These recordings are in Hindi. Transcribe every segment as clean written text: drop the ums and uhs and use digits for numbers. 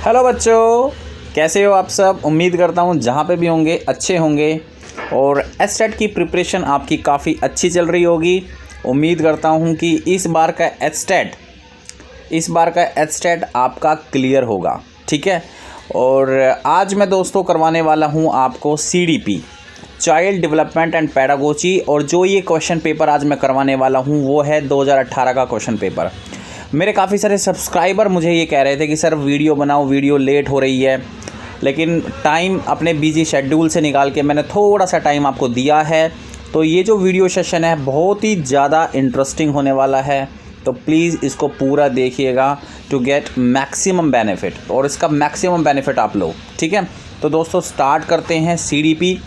हेलो बच्चों, कैसे हो आप सब। उम्मीद करता हूँ जहाँ पे भी होंगे अच्छे होंगे और एचटेट की प्रिपरेशन आपकी काफ़ी अच्छी चल रही होगी। उम्मीद करता हूँ कि इस बार का एचटेट आपका क्लियर होगा, ठीक है। और आज मैं दोस्तों करवाने वाला हूँ आपको CDP, child development and pedagogy. और जो ये क्वेश्चन पेपर आज मैं करवाने वाला हूँ वो है 2018 का क्वेश्चन पेपर। मेरे काफ़ी सारे सब्सक्राइबर मुझे ये कह रहे थे कि सर वीडियो बनाओ, वीडियो लेट हो रही है, लेकिन टाइम अपने बिजी शेड्यूल से निकाल के मैंने थोड़ा सा टाइम आपको दिया है। तो ये जो वीडियो सेशन है बहुत ही ज़्यादा इंटरेस्टिंग होने वाला है, तो प्लीज़ इसको पूरा देखिएगा टू गेट मैक्सिमम बेनिफिट, और इसका मैक्सिमम बेनिफिट आप लो, ठीक है। तो दोस्तों स्टार्ट करते हैं CDP।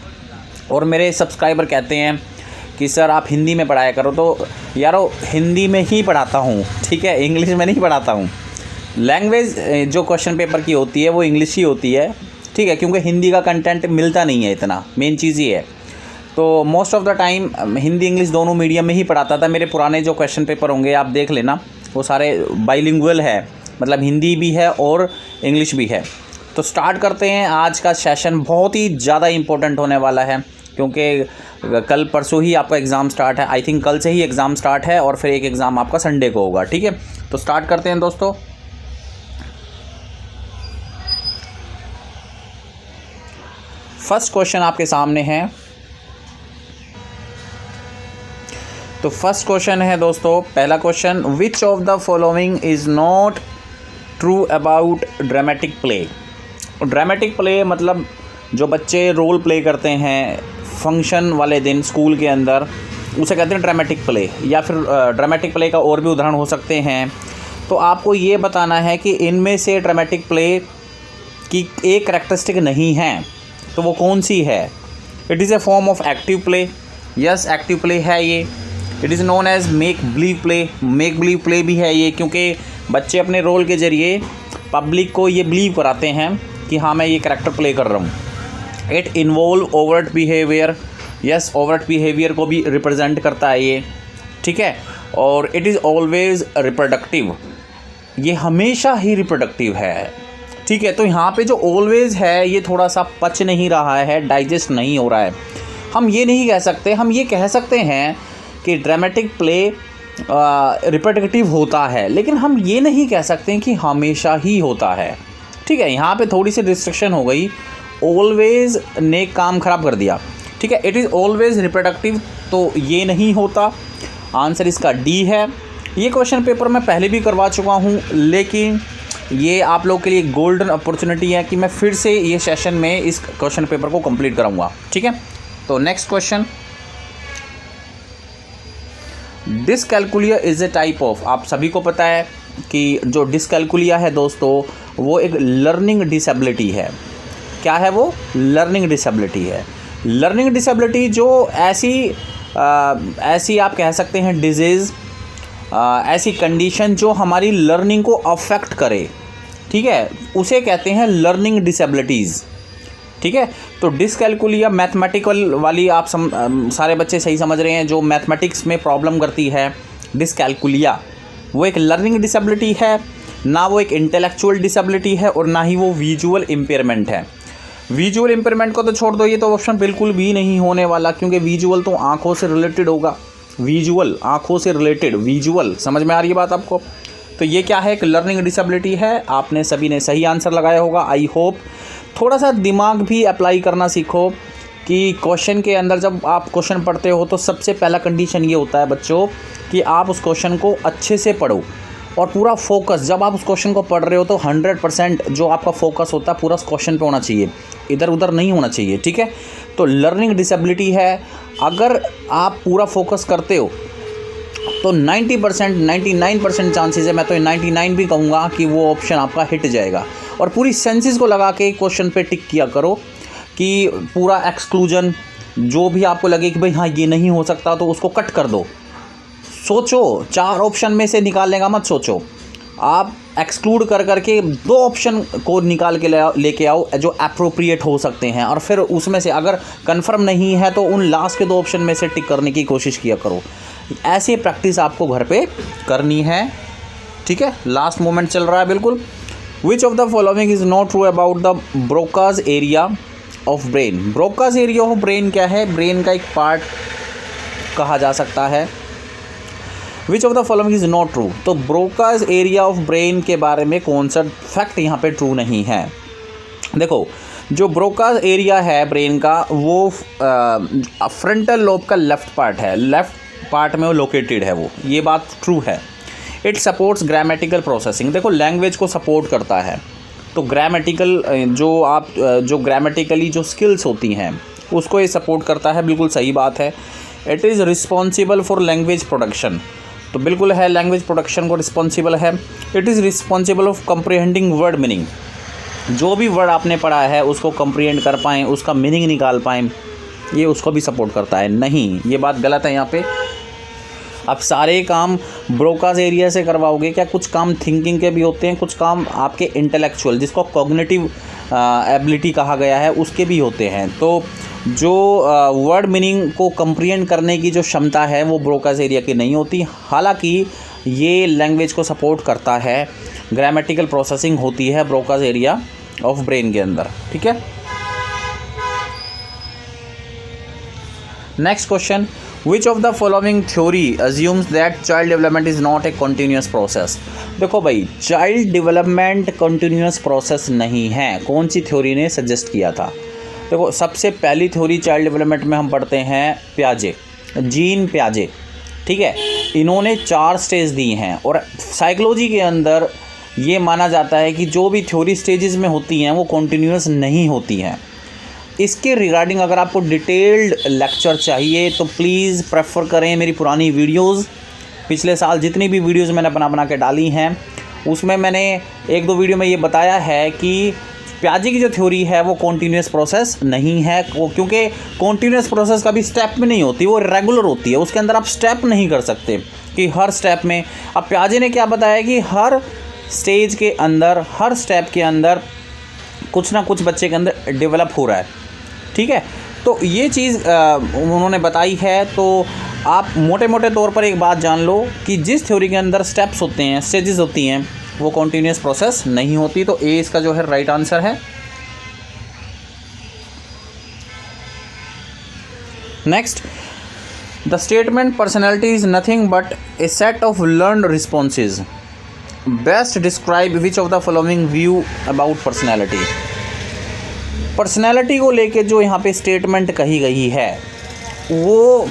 और मेरे सब्सक्राइबर कहते हैं कि सर आप हिंदी में पढ़ाया करो, तो यारो हिंदी में ही पढ़ाता हूँ, ठीक है, इंग्लिश में नहीं पढ़ाता हूँ। लैंग्वेज जो क्वेश्चन पेपर की होती है वो इंग्लिश ही होती है, ठीक है, क्योंकि हिंदी का कंटेंट मिलता नहीं है इतना, मेन चीज़ ये है। तो most of the time Hindi English दोनों मीडियम में ही पढ़ाता था। मेरे पुराने जो क्वेश्चन पेपर होंगे आप देख लेना, वो सारे बाइलिंगुअल है, मतलब हिंदी भी है और इंग्लिश भी है। तो स्टार्ट करते हैं। आज का सेशन बहुत ही ज़्यादा इम्पोर्टेंट होने वाला है, क्योंकि कल परसों ही आपका एग्ज़ाम स्टार्ट है। आई थिंक कल से ही एग्ज़ाम स्टार्ट है और फिर एक एग्ज़ाम आपका संडे को होगा, ठीक है। तो स्टार्ट करते हैं दोस्तों। फर्स्ट क्वेश्चन आपके सामने है। तो फर्स्ट क्वेश्चन है दोस्तों, पहला question, which of the following is not true about dramatic play. Dramatic play मतलब जो बच्चे रोल प्ले करते हैं फंक्शन वाले दिन स्कूल के अंदर, उसे कहते हैं ड्रामेटिक प्ले, या फिर ड्रामेटिक प्ले का और भी उदाहरण हो सकते हैं। तो आपको ये बताना है कि इनमें से ड्रामेटिक प्ले की एक करैक्टरिस्टिक नहीं है, तो वो कौन सी है। It is a form of active play. Yes, active play है ये। It is known as make believe play. Make believe play भी है ये, क्योंकि बच्चे अपने रोल के ज़रिए पब्लिक को ये बिलीव कराते हैं कि हाँ मैं ये करैक्टर प्ले कर रहा हूँ। It involve overt behaviour. Yes, overt behaviour को भी रिप्रेजेंट करता है ये, ठीक है। और इट इज़ ऑलवेज रिप्रोडक्टिव, ये हमेशा ही रिप्रोडक्टिव है, ठीक है। तो यहाँ पे जो ऑलवेज है ये थोड़ा सा पच नहीं रहा है, डाइजेस्ट नहीं हो रहा है। हम ये नहीं कह सकते, हम ये कह सकते हैं कि ड्रामेटिक प्ले रिप्रोडक्टिव होता है, लेकिन हम ये नहीं कह सकते कि हमेशा ही होता है, ठीक है। यहाँ पे थोड़ी सी रिस्ट्रिक्शन हो गई, ऑलवेज ने काम ख़राब कर दिया, ठीक है। इट इज़ ऑलवेज रिप्रोडक्टिव, तो ये नहीं होता। आंसर इसका D है। ये क्वेश्चन पेपर मैं पहले भी करवा चुका हूँ, लेकिन ये आप लोग के लिए गोल्डन अपॉर्चुनिटी है कि मैं फिर से ये सेशन में इस क्वेश्चन पेपर को कंप्लीट कराऊंगा, ठीक है। तो next question, dyscalculia is a type of. आप सभी को पता है कि जो डिसकैलकुलिया है दोस्तों वो एक लर्निंग डिसेबिलिटी है। क्या है वो? लर्निंग डिसेबिलिटी है। लर्निंग डिसेबिलिटी जो ऐसी आप कह सकते हैं डिजीज़, ऐसी कंडीशन जो हमारी लर्निंग को अफेक्ट करे, ठीक है, उसे कहते हैं लर्निंग डिसेबिलिटीज़, ठीक है। तो डिसकैलकुलिया मैथमेटिकल वाली आप सारे बच्चे सही समझ रहे हैं, जो मैथमेटिक्स में प्रॉब्लम करती है डिसकैलकुलिया, वो एक लर्निंग डिसेबिलिटी है, ना वो एक इंटेलेक्चुअल डिसेबिलिटी है और ना ही वो विजुअल इम्पेयरमेंट है। विजुअल इम्पेयरमेंट को तो छोड़ दो, ये तो ऑप्शन बिल्कुल भी नहीं होने वाला, क्योंकि विजुअल तो आँखों से रिलेटेड होगा। विजुअल आँखों से रिलेटेड, विजुअल, समझ में आ रही है बात आपको। तो ये क्या है? एक लर्निंग डिसेबिलिटी है। आपने सभी ने सही आंसर लगाया होगा। आई होप थोड़ा सा दिमाग भी अप्लाई करना सीखो कि क्वेश्चन के अंदर जब आप क्वेश्चन पढ़ते हो तो सबसे पहला कंडीशन ये होता है बच्चों कि आप उस क्वेश्चन को अच्छे से पढ़ो और पूरा फोकस, जब आप उस क्वेश्चन को पढ़ रहे हो तो 100% जो आपका फोकस होता है पूरा उस क्वेश्चन पे होना चाहिए, इधर उधर नहीं होना चाहिए, ठीक है। तो लर्निंग डिसेबिलिटी है। अगर आप पूरा फोकस करते हो तो 90% 99% चांसेस है, मैं तो 99 भी कहूँगा कि वो ऑप्शन आपका हिट जाएगा। और पूरी सेंसेस को लगा के क्वेश्चन पे टिक किया करो कि पूरा एक्सक्लूजन, जो भी आपको लगे कि भाई हाँ ये नहीं हो सकता तो उसको कट कर दो। सोचो, 4 ऑप्शन में से निकालने का मत सोचो, आप एक्सक्लूड कर करके 2 ऑप्शन को निकाल के लेके आओ जो अप्रोप्रिएट हो सकते हैं, और फिर उसमें से अगर कंफर्म नहीं है तो उन लास्ट के 2 ऑप्शन में से टिक करने की कोशिश किया करो। ऐसी प्रैक्टिस आपको घर पे करनी है, ठीक है। लास्ट मोमेंट चल रहा है बिल्कुल। विच of the following is not true about the Broca's area of brain. Broca's area of brain क्या है? ब्रेन का एक पार्ट कहा जा सकता है। विच of the following is not true, तो ब्रोकाज एरिया ऑफ ब्रेन के बारे में कौन सा फैक्ट यहाँ पे ट्रू नहीं है? देखो, जो ब्रोकाज एरिया है ब्रेन का वो फ्रंटल लोब का लेफ्ट पार्ट है, लेफ्ट पार्ट में वो लोकेटेड है, वो ये बात ट्रू है। इट सपोर्ट्स ग्रामेटिकल प्रोसेसिंग, देखो लैंग्वेज को सपोर्ट करता है, तो ग्रामेटिकल जो ग्रामेटिकली जो स्किल्स होती हैं उसको ये सपोर्ट करता है, बिल्कुल सही बात है। It is responsible for language production, तो बिल्कुल है, लैंग्वेज प्रोडक्शन को रिस्पॉन्सिबल है। It is responsible of comprehending word meaning, जो भी वर्ड आपने पढ़ा है उसको कंप्रीहेंड कर पाएँ, उसका मीनिंग निकाल पाएँ, ये उसको भी सपोर्ट करता है। नहीं, ये बात गलत है यहाँ पे। आप सारे काम ब्रोकाज एरिया से करवाओगे क्या? कुछ काम थिंकिंग के भी होते हैं, कुछ काम आपके इंटेलेक्चुअल, जिसको कॉग्निटिव एबिलिटी कहा गया है, उसके भी होते हैं। तो जो वर्ड मीनिंग को कंप्रीहेंड करने की जो क्षमता है वो ब्रोकाज एरिया की नहीं होती। हालांकि ये लैंग्वेज को सपोर्ट करता है, ग्रामेटिकल प्रोसेसिंग होती है ब्रोकाज एरिया ऑफ ब्रेन के अंदर, ठीक है। Next question, which of the following theory assumes that child development is not a continuous process. देखो भाई, चाइल्ड डेवलपमेंट कंटिन्यूस प्रोसेस नहीं है। कौन सी थ्योरी ने सजेस्ट किया था? देखो, सबसे पहली थ्योरी चाइल्ड डेवलपमेंट में हम पढ़ते हैं प्याजे, जीन प्याजे, ठीक है। इन्होंने 4 स्टेज दी हैं और साइकोलॉजी के अंदर ये माना जाता है कि जो भी थ्योरी स्टेजेस में होती हैं वो कंटिन्यूस नहीं होती हैं। इसके रिगार्डिंग अगर आपको डिटेल्ड लेक्चर चाहिए तो प्लीज़ प्रेफर करें मेरी पुरानी वीडियोस। पिछले साल जितनी भी वीडियोस मैंने बना के डाली हैं उसमें मैंने 1-2 वीडियो में ये बताया है कि प्याजे की जो थ्योरी है वो कॉन्टीन्यूस प्रोसेस नहीं है, क्योंकि कॉन्टीन्यूस प्रोसेस कभी स्टेप में नहीं होती, वो रेगुलर होती है। उसके अंदर आप स्टेप नहीं कर सकते कि हर स्टेप में। अब प्याजे ने क्या बताया कि हर स्टेज के अंदर, हर स्टेप के अंदर कुछ ना कुछ बच्चे के अंदर डेवलप हो रहा है, ठीक है। तो ये चीज़ उन्होंने बताई है। तो आप मोटे मोटे तौर पर एक बात जान लो कि जिस थ्योरी के अंदर स्टेप्स होते हैं, स्टेजेस होती हैं, वो कॉन्टीन्यूस प्रोसेस नहीं होती। तो ए इसका जो है राइट आंसर है। Next, the statement personality is nothing but A set of learned responses best describe which of the following view about personality. Personality को लेके जो यहाँ पे स्टेटमेंट कही गई है वो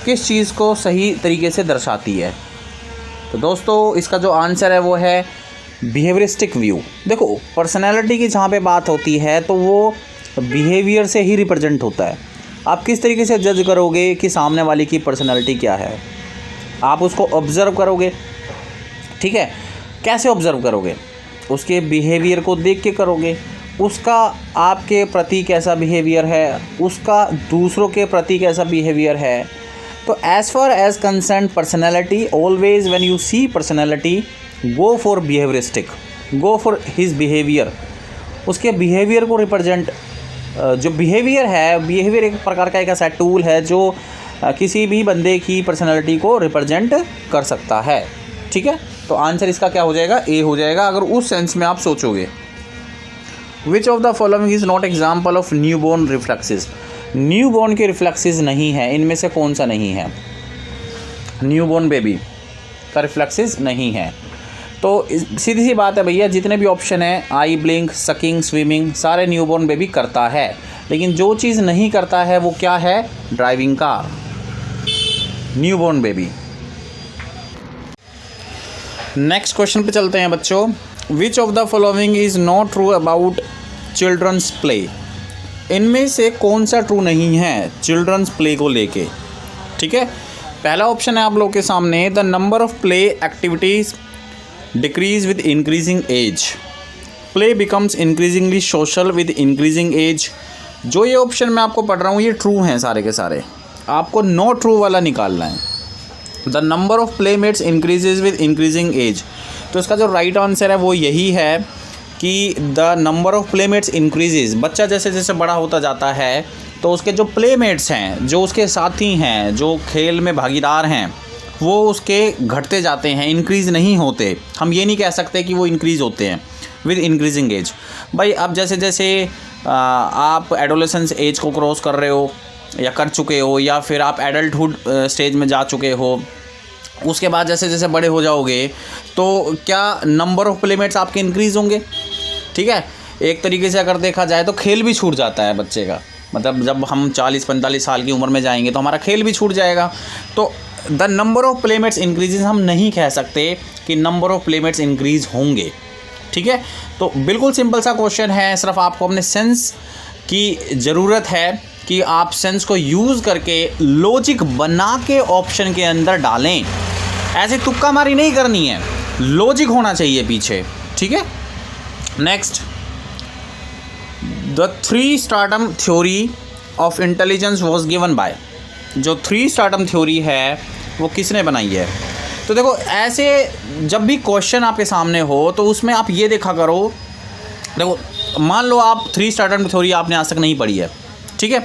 किस चीज़ को सही तरीके से दर्शाती है? तो दोस्तों, इसका जो आंसर है वो है बिहेवियरिस्टिक व्यू। देखो, पर्सनैलिटी की जहाँ पे बात होती है तो वो बिहेवियर से ही रिप्रेजेंट होता है। आप किस तरीके से जज करोगे कि सामने वाले की पर्सनैलिटी क्या है? आप उसको ऑब्ज़र्व करोगे, ठीक है। कैसे ऑब्ज़र्व करोगे? उसके बिहेवियर को देख के करोगे। उसका आपके प्रति कैसा बिहेवियर है, उसका दूसरों के प्रति कैसा बिहेवियर है। तो as far as concern personality, always when you see personality go for behaviouristic, go for his behaviour. उसके बिहेवियर को रिप्रेजेंट, जो बिहेवियर है, बिहेवियर एक प्रकार का एक ऐसा टूल है जो किसी भी बंदे की पर्सनैलिटी को रिप्रेजेंट कर सकता है, ठीक है। तो आंसर इसका क्या हो जाएगा? ए हो जाएगा, अगर उस सेंस में आप सोचोगे। Which of the following is not example of new born reflexes. New born के रिफ्लेक्सेस नहीं है, इनमें से कौन सा नहीं है? न्यू बोर्न बेबी का रिफ्लेक्सेस नहीं है। तो सीधी सी बात है भैया, जितने भी ऑप्शन है, आई ब्लिंक, सकिंग, स्विमिंग, सारे न्यू बोर्न बेबी करता है। लेकिन जो चीज़ नहीं करता है वो क्या है? Driving car, new born baby. Next question पे चलते हैं बच्चों। Which of the following is not true about childrens play. इनमें से कौन सा ट्रू नहीं है चिल्ड्रंस प्ले को लेके, ठीक है। पहला ऑप्शन है आप लोग के सामने, the number of play activities decrease with increasing age, play becomes increasingly social with increasing age. जो ये ऑप्शन मैं आपको पढ़ रहा हूँ ये ट्रू हैं सारे के सारे, आपको नो ट्रू वाला निकालना है। The number of playmates increases with increasing age, तो इसका जो राइट आंसर है वो यही है कि the number of playmates increases. बच्चा जैसे जैसे बड़ा होता जाता है तो उसके जो प्लेमेट्स हैं, जो उसके साथी हैं, जो खेल में भागीदार हैं, वो उसके घटते जाते हैं, इंक्रीज़ नहीं होते। हम ये नहीं कह सकते कि वो इंक्रीज़ होते हैं। With increasing age. भाई अब जैसे जैसे आप एडोलेसेंस एज को क्रॉस कर रहे हो या कर चुके हो, या फिर आप एडल्टहुड स्टेज में जा चुके हो, उसके बाद जैसे जैसे बड़े हो जाओगे तो क्या नंबर ऑफ प्लेमेट्स आपके इंक्रीज़ होंगे। ठीक है, एक तरीके से अगर देखा जाए तो खेल भी छूट जाता है बच्चे का, मतलब जब हम 40-45 साल की उम्र में जाएंगे तो हमारा खेल भी छूट जाएगा। तो the number of playmates increases हम नहीं कह सकते कि नंबर ऑफ प्लेमेट्स इंक्रीज़ होंगे। ठीक है, तो बिल्कुल सिंपल सा क्वेश्चन है, सिर्फ आपको अपने सेंस की ज़रूरत है कि आप सेंस को यूज़ करके लॉजिक बना के ऑप्शन के अंदर डालें। ऐसे तुक्का मारी नहीं करनी है, लॉजिक होना चाहिए पीछे। ठीक है, next, the 3 stratum theory of intelligence was given by. जो 3 स्ट्राटम थ्योरी है वो किसने बनाई है। तो देखो, ऐसे जब भी क्वेश्चन आपके सामने हो तो उसमें आप ये देखा करो, देखो मान लो आप 3 स्ट्राटम थ्योरी आपने आज तक नहीं पढ़ी है, ठीक है,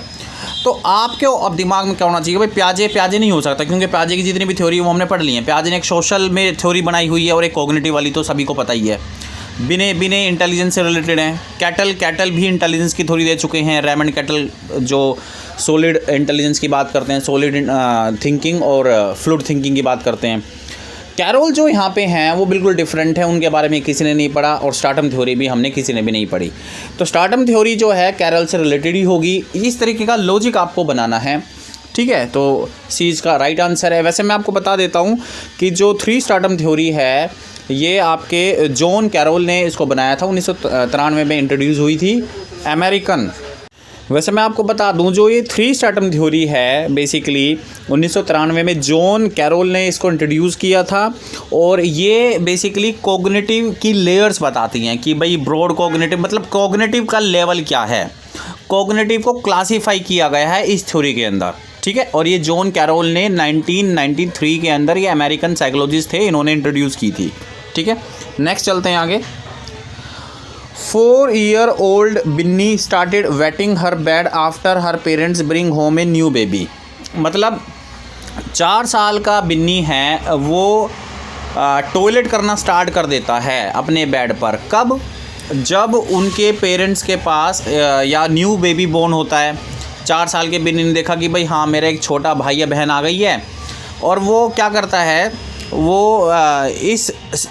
तो आपके अब दिमाग में क्या होना चाहिए, भाई प्याजे नहीं हो सकता, क्योंकि प्याजे की जितनी भी थ्योरी वो हमने पढ़ ली है। प्याजे ने एक सोशल में थ्योरी बनाई हुई है और एक कॉग्निटिव वाली, तो सभी को पता ही है। बिने इंटेलिजेंस से रिलेटेड हैं। कैटल भी इंटेलिजेंस की थ्योरी दे चुके हैं। रेमंड कैटल जो सॉलिड इंटेलिजेंस की बात करते हैं, सॉलिड थिंकिंग और फ्लूइड थिंकिंग की बात करते हैं। कैरोल जो यहाँ पे हैं वो बिल्कुल डिफरेंट है, उनके बारे में किसी ने नहीं पढ़ा, और स्ट्राटम थ्योरी भी हमने किसी ने भी नहीं पढ़ी। तो स्ट्राटम थ्योरी जो है कैरोल से रिलेटेड ही होगी। इस तरीके का लॉजिक आपको बनाना है। ठीक है, तो सी इसका राइट आंसर है। वैसे मैं आपको बता देता हूँ कि जो 3 स्ट्राटम थ्योरी है ये आपके जॉन कैरोल ने इसको बनाया था, 1993 में इंट्रोड्यूस हुई थी, अमेरिकन। वैसे मैं आपको बता दूं, जो ये 3 स्ट्राटम थ्योरी है बेसिकली 1993 में जॉन कैरोल ने इसको इंट्रोड्यूस किया था, और ये बेसिकली कॉग्निटिव की लेयर्स बताती हैं कि भाई ब्रॉड कॉग्निटिव मतलब कॉग्निटिव का लेवल क्या है। कॉग्निटिव को क्लासीफाई किया गया है इस थ्योरी के अंदर। ठीक है, और ये जॉन कैरोल ने 1993 के अंदर, ये अमेरिकन साइकोलॉजिस्ट थे, इन्होंने इंट्रोड्यूस की थी। ठीक है, नेक्स्ट चलते हैं आगे। 4-year-old Binni started wetting her bed after her parents bring home a new baby. मतलब 4 साल का बिन्नी है वो टॉयलेट करना स्टार्ट कर देता है अपने बेड पर। कब? जब उनके पेरेंट्स के पास या न्यू बेबी बोर्न होता है। 4 साल के बिन्नी ने देखा कि भाई हाँ मेरा एक छोटा भाई या बहन आ गई है, और वो क्या करता है, वो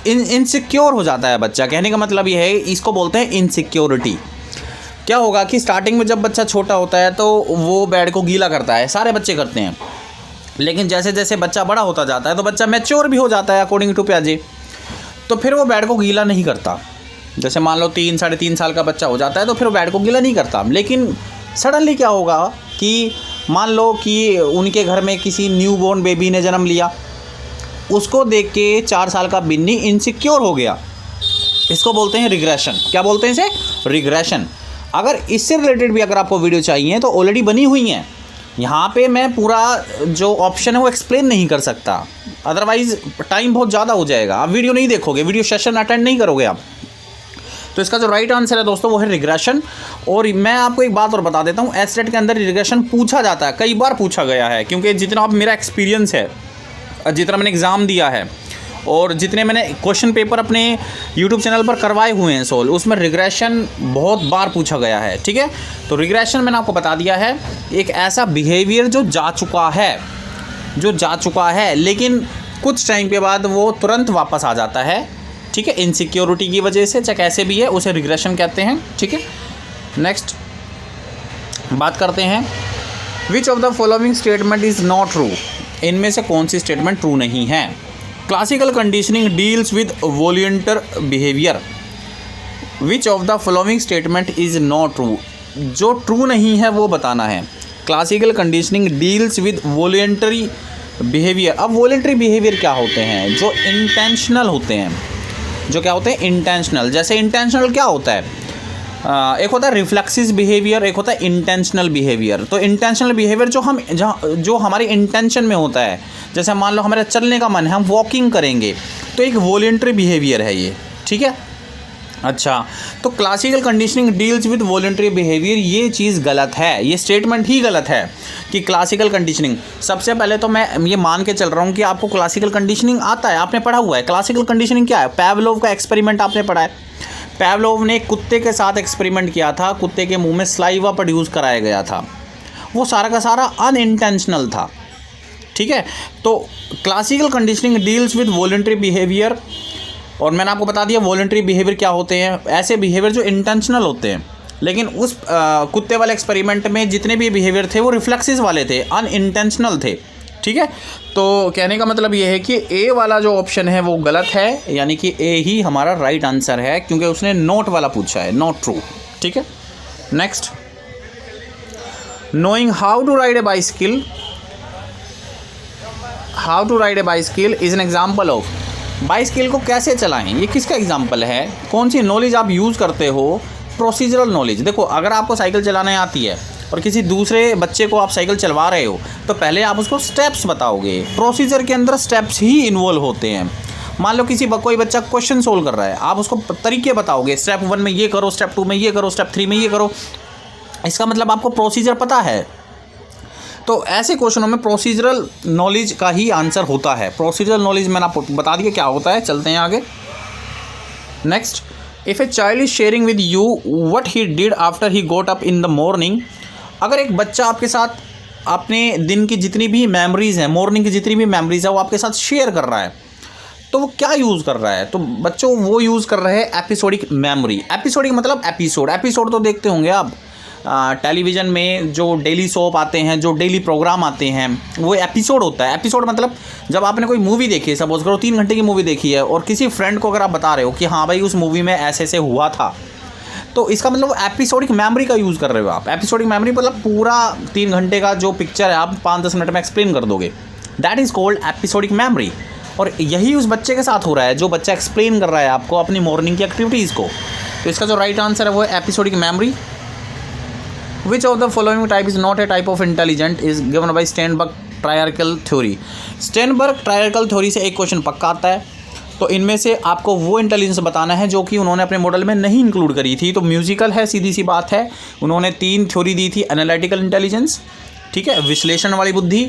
इनसिक्योर हो जाता है बच्चा। कहने का मतलब ये है, इसको बोलते हैं इनसिक्योरिटी। क्या होगा कि स्टार्टिंग में जब बच्चा छोटा होता है तो वो बेड को गीला करता है, सारे बच्चे करते हैं, लेकिन जैसे जैसे बच्चा बड़ा होता जाता है तो बच्चा मैच्योर भी हो जाता है अकॉर्डिंग टू प्याजे, तो फिर वो बेड को गीला नहीं करता। जैसे मान लो 3-3.5 साल का बच्चा हो जाता है तो फिर वो बेड को गीला नहीं करता। लेकिन सडनली क्या होगा कि मान लो कि उनके घर में किसी न्यू बॉर्न बेबी ने जन्म लिया, उसको देख के 4 साल का बिन्नी इनसिक्योर हो गया। इसको बोलते हैं रिग्रेशन। क्या बोलते हैं इसे? रिग्रेशन। अगर इससे रिलेटेड भी अगर आपको वीडियो चाहिए तो ऑलरेडी बनी हुई हैं। यहाँ पे मैं पूरा जो ऑप्शन है वो एक्सप्लेन नहीं कर सकता, अदरवाइज़ टाइम बहुत ज़्यादा हो जाएगा। आप वीडियो नहीं देखोगे, वीडियो सेशन अटेंड नहीं करोगे आप। तो इसका जो राइट आंसर है दोस्तों वो है रिग्रेशन। और मैं आपको एक बात और बता देता हूँ, एसटेट के अंदर रिग्रेशन पूछा जाता है, कई बार पूछा गया है, क्योंकि जितना आप मेरा एक्सपीरियंस है, जितना मैंने एग्ज़ाम दिया है और जितने मैंने क्वेश्चन पेपर अपने यूट्यूब चैनल पर करवाए हुए हैं सोल्व, उसमें रिग्रेशन बहुत बार पूछा गया है। ठीक है, तो रिग्रेशन मैंने आपको बता दिया है, एक ऐसा बिहेवियर जो जा चुका है लेकिन कुछ टाइम के बाद वो तुरंत वापस आ जाता है। ठीक है, इनसिक्योरिटी की वजह से, चाहे कैसे भी है, उसे रिग्रेशन कहते हैं। ठीक है, नेक्स्ट बात करते हैं, विच of the following statement is not true. इनमें से कौन सी स्टेटमेंट ट्रू नहीं है। Classical conditioning deals with volunteer behaviour. Which of the following statement is not true. जो ट्रू नहीं है वो बताना है। Classical conditioning deals with voluntary behaviour. अब वॉलंटरी बिहेवियर क्या होते हैं? जो इंटेंशनल होते हैं। जो क्या होते हैं? इंटेंशनल। जैसे इंटेंशनल क्या होता है? एक होता है रिफ्लेक्सिव बिहेवियर, एक होता है इंटेंशनल बिहेवियर। तो इंटेंशनल बिहेवियर जो हमारी इंटेंशन में होता है, जैसे मान लो हमारा चलने का मन है, हम वॉकिंग करेंगे, तो एक वॉलंटरी बिहेवियर है ये। ठीक है, अच्छा, तो classical conditioning deals with voluntary behaviour, ये चीज़ गलत है, ये स्टेटमेंट ही गलत है कि क्लासिकल कंडीशनिंग। सबसे पहले तो मैं ये मान के चल रहा हूँ कि आपको क्लासिकल कंडीशनिंग आता है, आपने पढ़ा हुआ है। क्लासिकल कंडीशनिंग क्या है? पैवलोव का एक्सपेरिमेंट आपने पढ़ा है। पैवलोव ने कुत्ते के साथ एक्सपेरिमेंट किया था, कुत्ते के मुंह में स्लाइवा प्रोड्यूस कराया गया था, वो सारा का सारा अनइंटेंशनल था। ठीक है, तो classical conditioning deals with voluntary behaviour, और मैंने आपको बता दिया वॉलंटरी बिहेवियर क्या होते हैं, ऐसे बिहेवियर जो इंटेंशनल होते हैं। लेकिन उस कुत्ते वाले एक्सपेरिमेंट में जितने भी बिहेवियर थे वो रिफ्लेक्सेस वाले थे, अनइंटेंशनल थे। ठीक है, तो कहने का मतलब ये है कि ए वाला जो ऑप्शन है वो गलत है, यानी कि ए ही हमारा राइट आंसर है, क्योंकि उसने नोट वाला पूछा है, नॉट ट्रू। ठीक है, next, knowing how to ride a bicycle, how to ride a bicycle is an example of, bicycle को कैसे चलाएं, ये किसका एग्जाम्पल है, कौन सी नॉलेज आप यूज़ करते हो, प्रोसीजरल नॉलेज। देखो, अगर आपको साइकिल चलाने आती है और किसी दूसरे बच्चे को आप साइकिल चलवा रहे हो तो पहले आप उसको स्टेप्स बताओगे, प्रोसीजर के अंदर स्टेप्स ही इन्वॉल्व होते हैं। मान लो कोई बच्चा क्वेश्चन सोल्व कर रहा है, आप उसको तरीके बताओगे, स्टेप 1 में ये करो, स्टेप 2 में ये करो, स्टेप 3 में ये करो, इसका मतलब आपको प्रोसीजर पता है। तो ऐसे क्वेश्चनों में प्रोसीजरल नॉलेज का ही आंसर होता है। प्रोसीजरल नॉलेज मैंने आपको बता दिया क्या होता है। चलते हैं आगे। Next, if a child is sharing with you what he did after he goat up in the morning, अगर एक बच्चा आपके साथ अपने दिन की जितनी भी मेमोरीज़ हैं, मॉर्निंग की जितनी भी मेमोरीज़ है वो आपके साथ शेयर कर रहा है, तो वो क्या यूज़ कर रहा है, तो बच्चों वो यूज़ कर रहे हैं एपिसोडिक मेमोरी। एपिसोडिक मतलब एपिसोड तो देखते होंगे आप टेलीविज़न में, जो डेली सोप आते हैं, जो डेली प्रोग्राम आते हैं, वो एपिसोड होता है। एपिसोड मतलब जब आपने कोई मूवी देखी है, सपोज करो 3 घंटे की मूवी देखी है, और किसी फ्रेंड को अगर आप बता रहे हो कि हाँ भाई उस मूवी में ऐसे ऐसे हुआ था, तो इसका मतलब वो एपिसोडिक मेमोरी का यूज़ कर रहे हो आप। एपिसोडिक मेमोरी मतलब पूरा 3 घंटे का जो पिक्चर है आप 5-10 मिनट में एक्सप्लेन कर दोगे, that is called episodic memory. और यही उस बच्चे के साथ हो रहा है, जो बच्चा एक्सप्लेन कर रहा है आपको अपनी मॉर्निंग की एक्टिविटीज़ को। तो इसका जो राइट आंसर है वो है episodic memory. Which of the following type is not a type of intelligent is given by Sternberg triarchal theory। Sternberg triarchal theory से एक क्वेश्चन पक्का आता है, तो इनमें से आपको वो इंटेलिजेंस बताना है जो कि उन्होंने अपने मॉडल में नहीं इंक्लूड करी थी। तो म्यूजिकल है, सीधी सी बात है। उन्होंने 3 थ्योरी दी थी, एनालिटिकल इंटेलिजेंस, ठीक है, विश्लेषण वाली बुद्धि,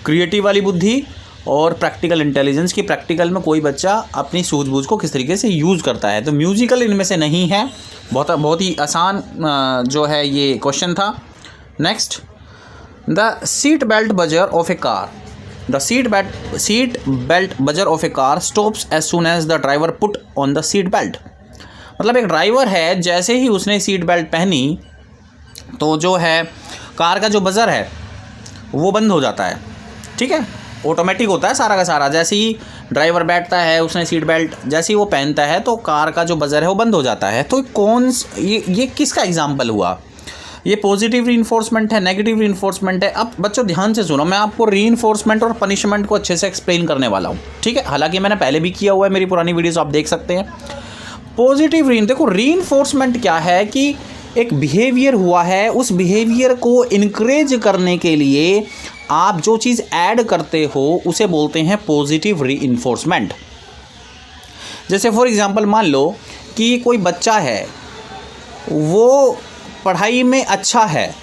क्रिएटिव वाली बुद्धि, और प्रैक्टिकल इंटेलिजेंस की प्रैक्टिकल में कोई बच्चा अपनी सूझबूझ को किस तरीके से यूज़ करता है। तो म्यूजिकल इनमें से नहीं है। बहुत ही आसान जो है ये क्वेश्चन था। Next, the seat belt buzzer of a car, the seat belt buzzer of a car stops as soon as the driver put on the seat belt. मतलब एक ड्राइवर है, जैसे ही उसने सीट बेल्ट पहनी तो जो है कार का जो बजर है वो बंद हो जाता है। ठीक है, ऑटोमेटिक होता है सारा का सारा। जैसे ही ड्राइवर बैठता है, उसने सीट बेल्ट जैसे ही वो पहनता है तो कार का जो बजर है वो बंद हो जाता है। तो ये किसका एग्जाम्पल हुआ? ये पॉजिटिव रीइंफोर्समेंट है, नेगेटिव रीइंफोर्समेंट है। अब बच्चों ध्यान से सुनो, मैं आपको रीइंफोर्समेंट और पनिशमेंट को अच्छे से एक्सप्लेन करने वाला हूँ। ठीक है, हालांकि मैंने पहले भी किया हुआ है, मेरी पुरानी वीडियोस आप देख सकते हैं। पॉजिटिव देखो, रीइंफोर्समेंट क्या है कि एक बिहेवियर हुआ है, उस बिहेवियर को इनकरेज करने के लिए आप जो चीज़ ऐड करते हो उसे बोलते हैं पॉजिटिव रीइंफोर्समेंट। जैसे फॉर एग्जांपल मान लो कि कोई बच्चा है, वो पढ़ाई में अच्छा है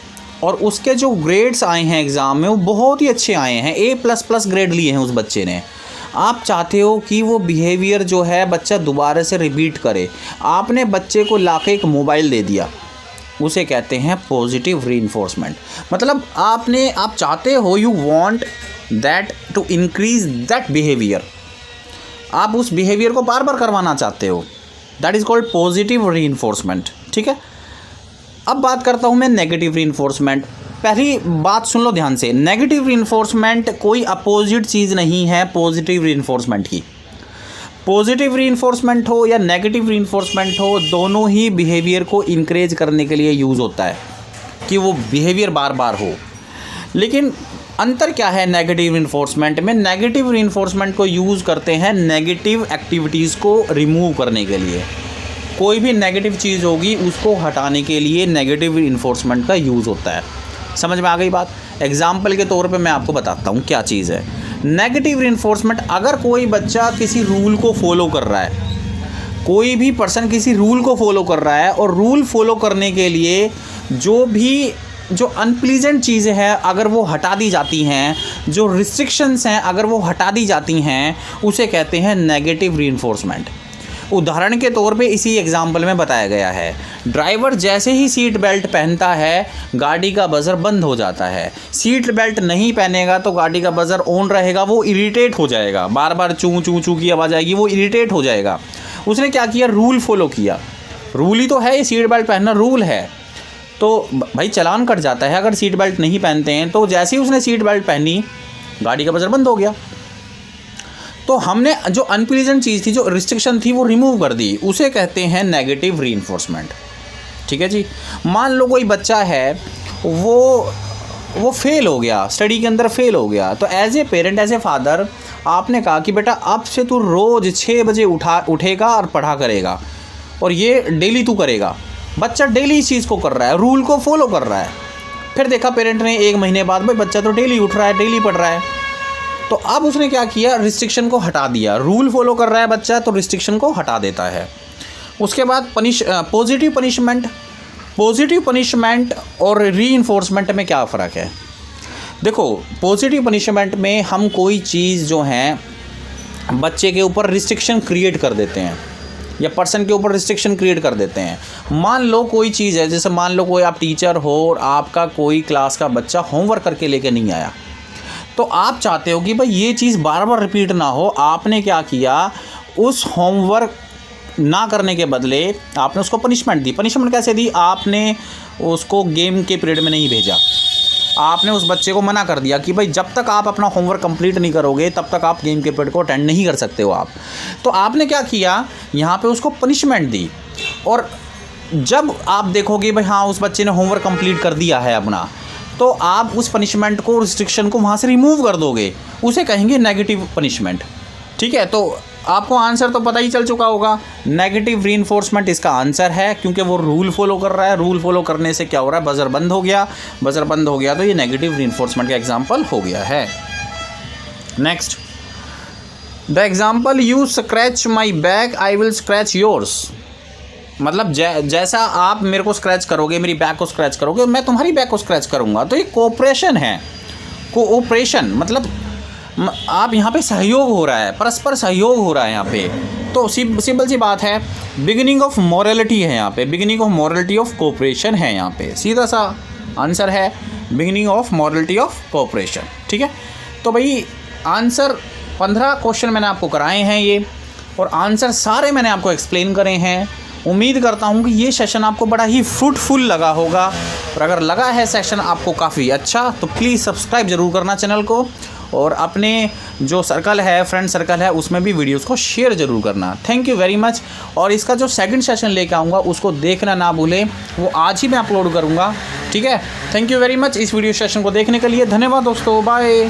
और उसके जो ग्रेड्स आए हैं एग्ज़ाम में वो बहुत ही अच्छे आए हैं, A++ ग्रेड लिए हैं उस बच्चे ने। आप चाहते हो कि वो बिहेवियर जो है बच्चा दोबारा से रिपीट करे। आपने बच्चे को लाके एक मोबाइल दे दिया, उसे कहते हैं पॉजिटिव रीइंफोर्समेंट। मतलब आप चाहते हो, you want that to increase that behaviour, आप उस बिहेवियर को बार बार करवाना चाहते हो, that is called positive reinforcement. ठीक है, अब बात करता हूँ मैं नेगेटिव रीइंफोर्समेंट। पहली बात सुन लो ध्यान से, नेगेटिव रीइंफोर्समेंट कोई अपोजिट चीज़ नहीं है पॉजिटिव रीइंफोर्समेंट की। पॉजिटिव रीइंफोर्समेंट हो या नेगेटिव रीइंफोर्समेंट हो, दोनों ही बिहेवियर को इनकरेज करने के लिए यूज़ होता है कि वो बिहेवियर बार बार हो। लेकिन अंतर क्या है नेगेटिव रीइंफोर्समेंट में? नेगेटिव रीइंफोर्समेंट को यूज़ करते हैं नेगेटिव एक्टिविटीज़ को रिमूव करने के लिए। कोई भी नेगेटिव चीज़ होगी उसको हटाने के लिए नेगेटिव रीइंफोर्समेंट का यूज़ होता है। समझ में आ गई बात? एग्जाम्पल के तौर पे मैं आपको बताता हूँ क्या चीज़ है नेगेटिव रीइंफोर्समेंट। अगर कोई बच्चा किसी रूल को फॉलो कर रहा है, कोई भी पर्सन किसी रूल को फॉलो कर रहा है और रूल फॉलो करने के लिए जो अनप्लीजेंट चीज़ें हैं अगर वो हटा दी जाती हैं, जो रिस्ट्रिक्शंस हैं अगर वो हटा दी जाती हैं, उसे कहते हैं नेगेटिव रीइंफोर्समेंट। उदाहरण के तौर पे इसी एग्जाम्पल में बताया गया है। ड्राइवर जैसे ही सीट बेल्ट पहनता है गाड़ी का बजर बंद हो जाता है। सीट बेल्ट नहीं पहनेगा तो गाड़ी का बजर ऑन रहेगा, वो इरिटेट हो जाएगा, बार बार चूं चूं चूं की आवाज़ आएगी, वो इरिटेट हो जाएगा। उसने क्या किया, रूल फॉलो किया। रूल ही तो है ये, सीट बेल्ट पहनना रूल है, तो भाई चालान कट जाता है अगर सीट बेल्ट नहीं पहनते हैं। तो जैसे ही उसने सीट बेल्ट पहनी गाड़ी का बजर बंद हो गया। तो हमने जो अनप्लीजेंट चीज़ थी, जो रिस्ट्रिक्शन थी, वो रिमूव कर दी, उसे कहते हैं नेगेटिव रीइंफोर्समेंट। ठीक है जी। मान लो कोई बच्चा है वो फेल हो गया, स्टडी के अंदर फेल हो गया, तो as a parent, as a father आपने कहा कि बेटा अब से तू रोज़ 6 बजे उठेगा और पढ़ा करेगा, और ये डेली तू करेगा। बच्चा डेली इस चीज़ को कर रहा है, रूल को फॉलो कर रहा है। फिर देखा पेरेंट ने 1 महीने बाद, भाई बच्चा तो डेली उठ रहा है, डेली पढ़ रहा है, तो अब उसने क्या किया, रिस्ट्रिक्शन को हटा दिया। रूल फॉलो कर रहा है बच्चा तो रिस्ट्रिक्शन को हटा देता है। उसके बाद पॉजिटिव पनिशमेंट। पॉजिटिव पनिशमेंट और रीइंफोर्समेंट में क्या फ़र्क है? देखो, पॉजिटिव पनिशमेंट में हम कोई चीज़ जो है बच्चे के ऊपर रिस्ट्रिक्शन क्रिएट कर देते हैं या पर्सन के ऊपर रिस्ट्रिक्शन क्रिएट कर देते हैं। मान लो कोई चीज़ है, जैसे मान लो कोई आप टीचर हो और आपका कोई क्लास का बच्चा होमवर्क करके लेके नहीं आया, तो आप चाहते हो कि भाई ये चीज़ बार बार रिपीट ना हो। आपने क्या किया, उस होमवर्क ना करने के बदले आपने उसको पनिशमेंट दी। पनिशमेंट कैसे दी? आपने उसको गेम के पीरियड में नहीं भेजा, आपने उस बच्चे को मना कर दिया कि भाई जब तक आप अपना होमवर्क कंप्लीट नहीं करोगे तब तक आप गेम के पीरियड को अटेंड नहीं कर सकते हो आप। तो आपने क्या किया, यहाँ पे उसको पनिशमेंट दी। और जब आप देखोगे भाई हाँ उस बच्चे ने होमवर्क कंप्लीट कर दिया है अपना, तो आप उस पनिशमेंट को, रिस्ट्रिक्शन को वहाँ से रिमूव कर दोगे, उसे कहेंगे नेगेटिव पनिशमेंट। ठीक है, तो आपको आंसर तो पता ही चल चुका होगा। नेगेटिव रीइंफोर्समेंट इसका आंसर है, क्योंकि वो रूल फॉलो कर रहा है। रूल फॉलो करने से क्या हो रहा है, बजर बंद हो गया। बजर बंद हो गया तो ये नेगेटिव रीइंफोर्समेंट का एग्जांपल हो गया है। Next, the example you scratch my back I will scratch yours. मतलब जैसा आप मेरे को स्क्रैच करोगे, मेरी बैक को स्क्रैच करोगे, मैं तुम्हारी बैक को स्क्रैच करूँगा। तो ये कोऑपरेशन है। कोऑपरेशन मतलब आप यहाँ पे सहयोग हो रहा है, परस्पर सहयोग हो रहा है यहाँ पे। तो सिंपल सी बात है, बिगिनिंग ऑफ मॉरलिटी है यहाँ पे, beginning of morality of cooperation है यहाँ पे। सीधा सा आंसर है beginning of morality of cooperation. ठीक है, तो भाई आंसर 15 क्वेश्चन मैंने आपको कराए हैं ये, और आंसर सारे मैंने आपको एक्सप्लेन करे हैं। उम्मीद करता हूँ कि ये सेशन आपको बड़ा ही फ्रूटफुल लगा होगा, और अगर लगा है सेशन आपको काफ़ी अच्छा तो प्लीज़ सब्सक्राइब ज़रूर करना चैनल को, और अपने जो सर्कल है, फ्रेंड सर्कल है, उसमें भी वीडियोस को शेयर ज़रूर करना। Thank you very much. और इसका जो सेकंड सेशन लेके आऊँगा उसको देखना ना भूलें, वो आज ही मैं अपलोड करूँगा। ठीक है, थैंक यू वेरी मच इस वीडियो सेशन को देखने के लिए। धन्यवाद दोस्तों, बाय।